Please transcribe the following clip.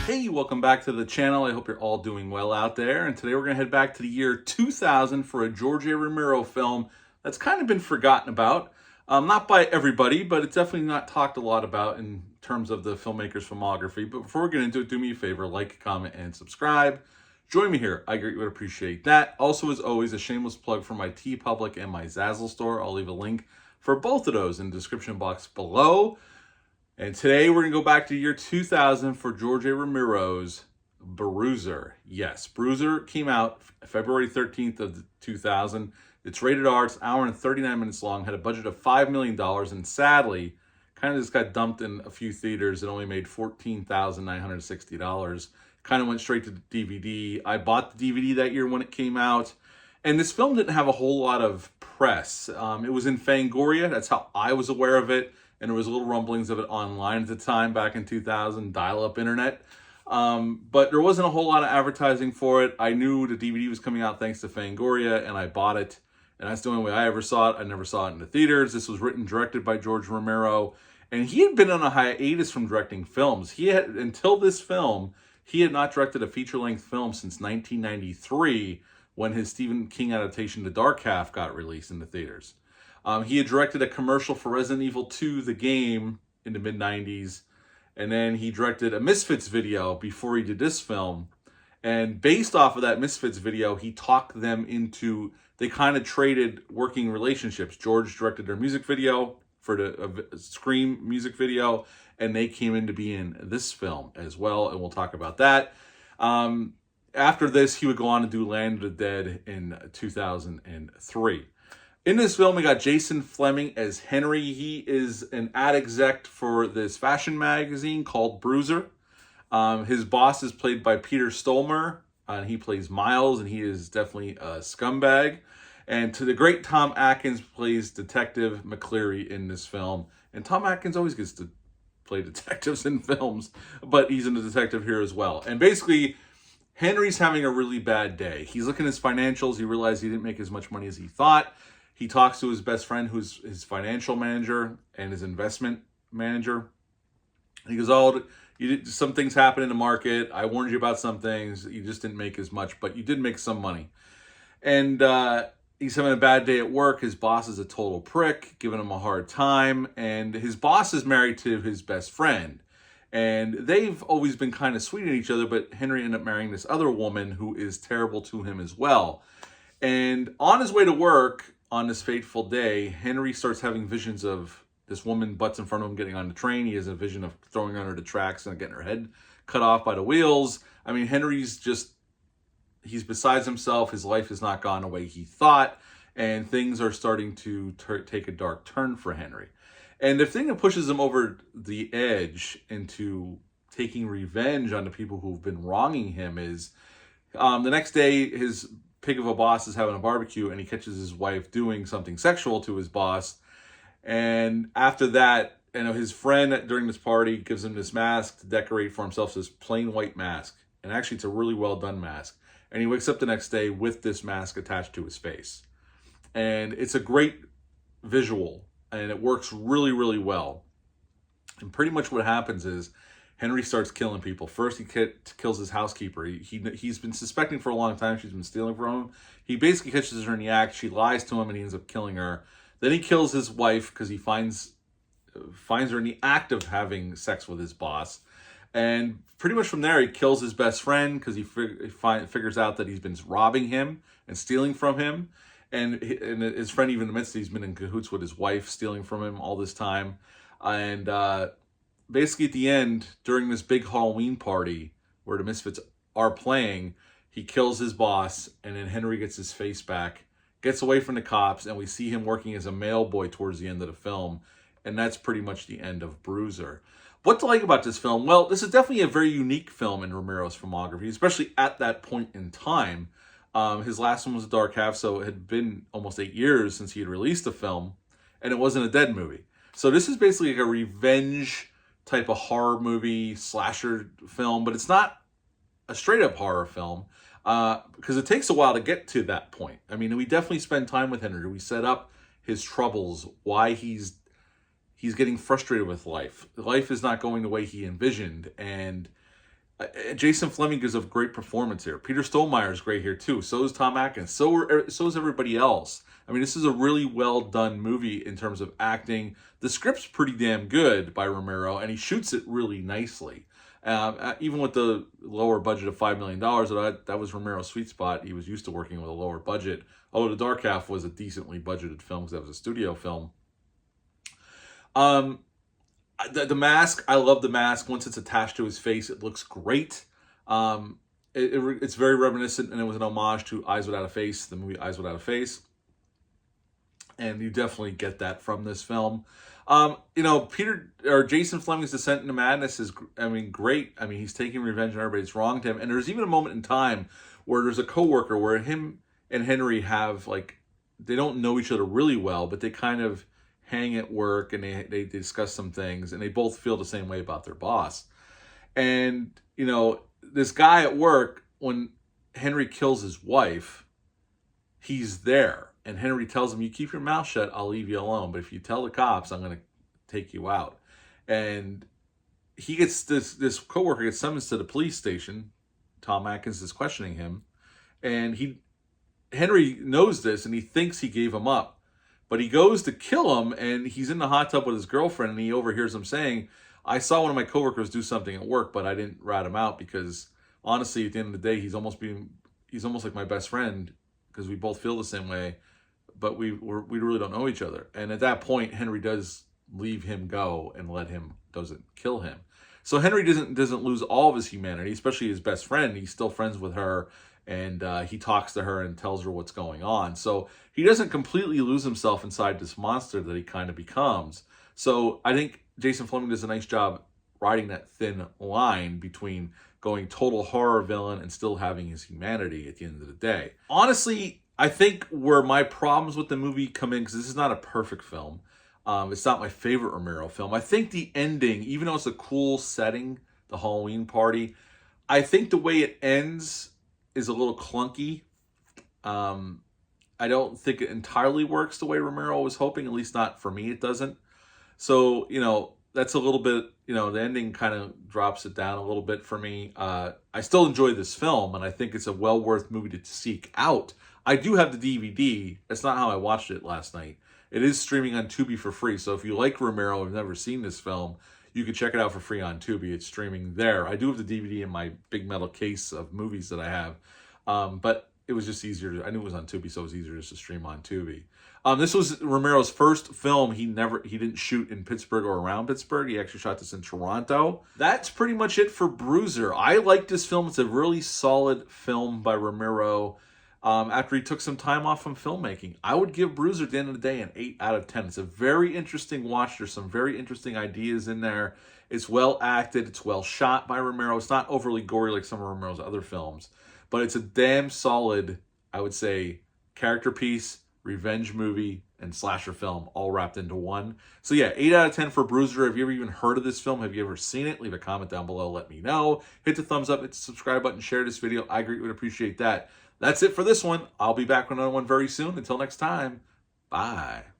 Hey, welcome back to the channel. I hope you're all doing well out there. And today we're going to head back to the year 2000 for a George A. Romero film that's kind of been forgotten about. Not by everybody, but it's definitely not talked a lot about in terms of the filmmaker's filmography. But before we get into it, do me a favor, like, comment, and subscribe. Join me here. I greatly would appreciate that. Also, as always, a shameless plug for my TeePublic and my Zazzle store. I'll leave a link for both of those in the description box below. And today we're going to go back to the year 2000 for George A. Romero's Bruiser. Yes, Bruiser came out February 13th of 2000. It's rated R. It's an hour and 39 minutes long. Had a budget of $5 million. And sadly, kind of just got dumped in a few theaters. It only made $14,960. Kind of went straight to the DVD. I bought the DVD that year when it came out. And this film didn't have a whole lot of press. It was in Fangoria. That's how I was aware of it. And there was little rumblings of it online at the time, back in 2000, dial-up internet. But there wasn't a whole lot of advertising for it. I knew the DVD was coming out thanks to Fangoria, and I bought it. And that's the only way I ever saw it. I never saw it in the theaters. This was written and directed by George Romero. And he had been on a hiatus from directing films. He had, until this film, he had not directed a feature-length film since 1993, when his Stephen King adaptation, The Dark Half, got released in the theaters. He had directed a commercial for Resident Evil 2, the game, in the mid-90s. And then he directed a Misfits video before he did this film. And based off of that Misfits video, he talked them into, they kind of traded working relationships. George directed their music video for the Scream music video, and they came in to be in this film as well, and we'll talk about that. After this, he would go on to do Land of the Dead in 2003. In this film, we got Jason Flemyng as Henry. He is an ad exec for this fashion magazine called Bruiser. His boss is played by Peter Stormare, and he plays Miles, and he is definitely a scumbag. And to the great Tom Atkins plays Detective McCleary in this film. And Tom Atkins always gets to play detectives in films, but he's in the detective here as well. And basically, Henry's having a really bad day. He's looking at his financials. He realized he didn't make as much money as he thought. He talks to his best friend, who's his financial manager and his investment manager. He goes, "Oh, some things happen in the market. I warned you about some things. You just didn't make as much, but you did make some money." And he's having a bad day at work. His boss is a total prick, giving him a hard time. And his boss is married to his best friend. And they've always been kind of sweet at each other, but Henry ended up marrying this other woman who is terrible to him as well. And on his way to work, on this fateful day, Henry starts having visions of this woman butts in front of him getting on the train. He has a vision of throwing her under the tracks and getting her head cut off by the wheels. I mean, Henry's just, he's besides himself. His life has not gone the way he thought, and things are starting to take a dark turn for Henry. And the thing that pushes him over the edge into taking revenge on the people who've been wronging him is the next day, his pig of a boss is having a barbecue, and he catches his wife doing something sexual to his boss. And after that, his friend during this party gives him this mask to decorate for himself, this plain white mask. And actually, it's a really well done mask. And he wakes up the next day with this mask attached to his face. And it's a great visual, and it works really, really well. And pretty much what happens is Henry starts killing people. First, he kills his housekeeper. He's been suspecting for a long time she's been stealing from him. He basically catches her in the act. She lies to him, and he ends up killing her. Then he kills his wife because he finds her in the act of having sex with his boss. And pretty much from there, he kills his best friend because he figures out that he's been robbing him and stealing from him. And his friend even admits that he's been in cahoots with his wife, stealing from him all this time. And basically, at the end, during this big Halloween party where the Misfits are playing, he kills his boss, and then Henry gets his face back, gets away from the cops, and we see him working as a mail boy towards the end of the film. And that's pretty much the end of Bruiser. What to like about this film? Well, this is definitely a very unique film in Romero's filmography, especially at that point in time. His last one was The Dark Half, so it had been almost 8 years since he had released a film, and it wasn't a Dead movie. So this is basically like a revenge type of horror movie, slasher film, but it's not a straight-up horror film because it takes a while to get to that point. I mean, we definitely spend time with Henry. We set up his troubles, why he's getting frustrated with life. Life is not going the way he envisioned, and Jason Fleming gives a great performance here. Peter Stormare is great here too. So is Tom Atkins. So is everybody else. I mean, this is a really well done movie in terms of acting. The script's pretty damn good by Romero, and he shoots it really nicely. Even with the lower budget of $5 million, that was Romero's sweet spot. He was used to working with a lower budget. Although The Dark Half was a decently budgeted film because that was a studio film. The mask, I love the mask. Once it's attached to his face, it looks great. It's very reminiscent, and it was an homage to Eyes Without a Face, the movie Eyes Without a Face. And you definitely get that from this film. Jason Fleming's descent into madness is, great. I mean, he's taking revenge on everybody that's wronged him. And there's even a moment in time where there's a coworker where him and Henry have, like, they don't know each other really well, but they kind of hang at work and they discuss some things, and they both feel the same way about their boss. And, this guy at work, when Henry kills his wife, he's there. And Henry tells him, you keep your mouth shut, I'll leave you alone. But if you tell the cops, I'm going to take you out. And he gets this coworker gets summoned to the police station. Tom Atkins is questioning him. And Henry knows this, and he thinks he gave him up. But he goes to kill him, and he's in the hot tub with his girlfriend, and he overhears him saying, I saw one of my coworkers do something at work, but I didn't rat him out because, honestly, at the end of the day, he's almost like my best friend because we both feel the same way, but we really don't know each other. And at that point, Henry does leave him go and doesn't kill him. So Henry doesn't lose all of his humanity, especially his best friend. He's still friends with her, and he talks to her and tells her what's going on. So he doesn't completely lose himself inside this monster that he kind of becomes. So I think Jason Fleming does a nice job riding that thin line between going total horror villain and still having his humanity at the end of the day. Honestly, I think where my problems with the movie come in, because this is not a perfect film, it's not my favorite Romero film. I think the ending, even though it's a cool setting, the Halloween party, I think the way it ends is a little clunky. I don't think it entirely works the way Romero was hoping, at least not for me, it doesn't. So, that's a little bit, the ending kind of drops it down a little bit for me. I still enjoy this film, and I think it's a well worth movie to seek out. I do have the DVD. That's not how I watched it last night. It is streaming on Tubi for free. So if you like Romero and have never seen this film, you can check it out for free on Tubi. It's streaming there. I do have the DVD in my big metal case of movies that I have. But it was just easier. I knew it was on Tubi, so it was easier just to stream on Tubi. This was Romero's first film. He didn't shoot in Pittsburgh or around Pittsburgh. He actually shot this in Toronto. That's pretty much it for Bruiser. I like this film. It's a really solid film by Romero. After he took some time off from filmmaking, I would give Bruiser at the end of the day an 8 out of 10. It's a very interesting watch. There's some very interesting ideas in there. It's well acted. It's well shot by Romero. It's not overly gory like some of Romero's other films, but it's a damn solid, I would say, character piece, revenge movie, and slasher film all wrapped into one. So yeah, 8 out of 10 for Bruiser. Have you ever even heard of this film? Have you ever seen it? Leave a comment down below. Let me know. Hit the thumbs up, hit the subscribe button, share this video. I greatly would appreciate that. That's it for this one. I'll be back with another one very soon. Until next time, bye.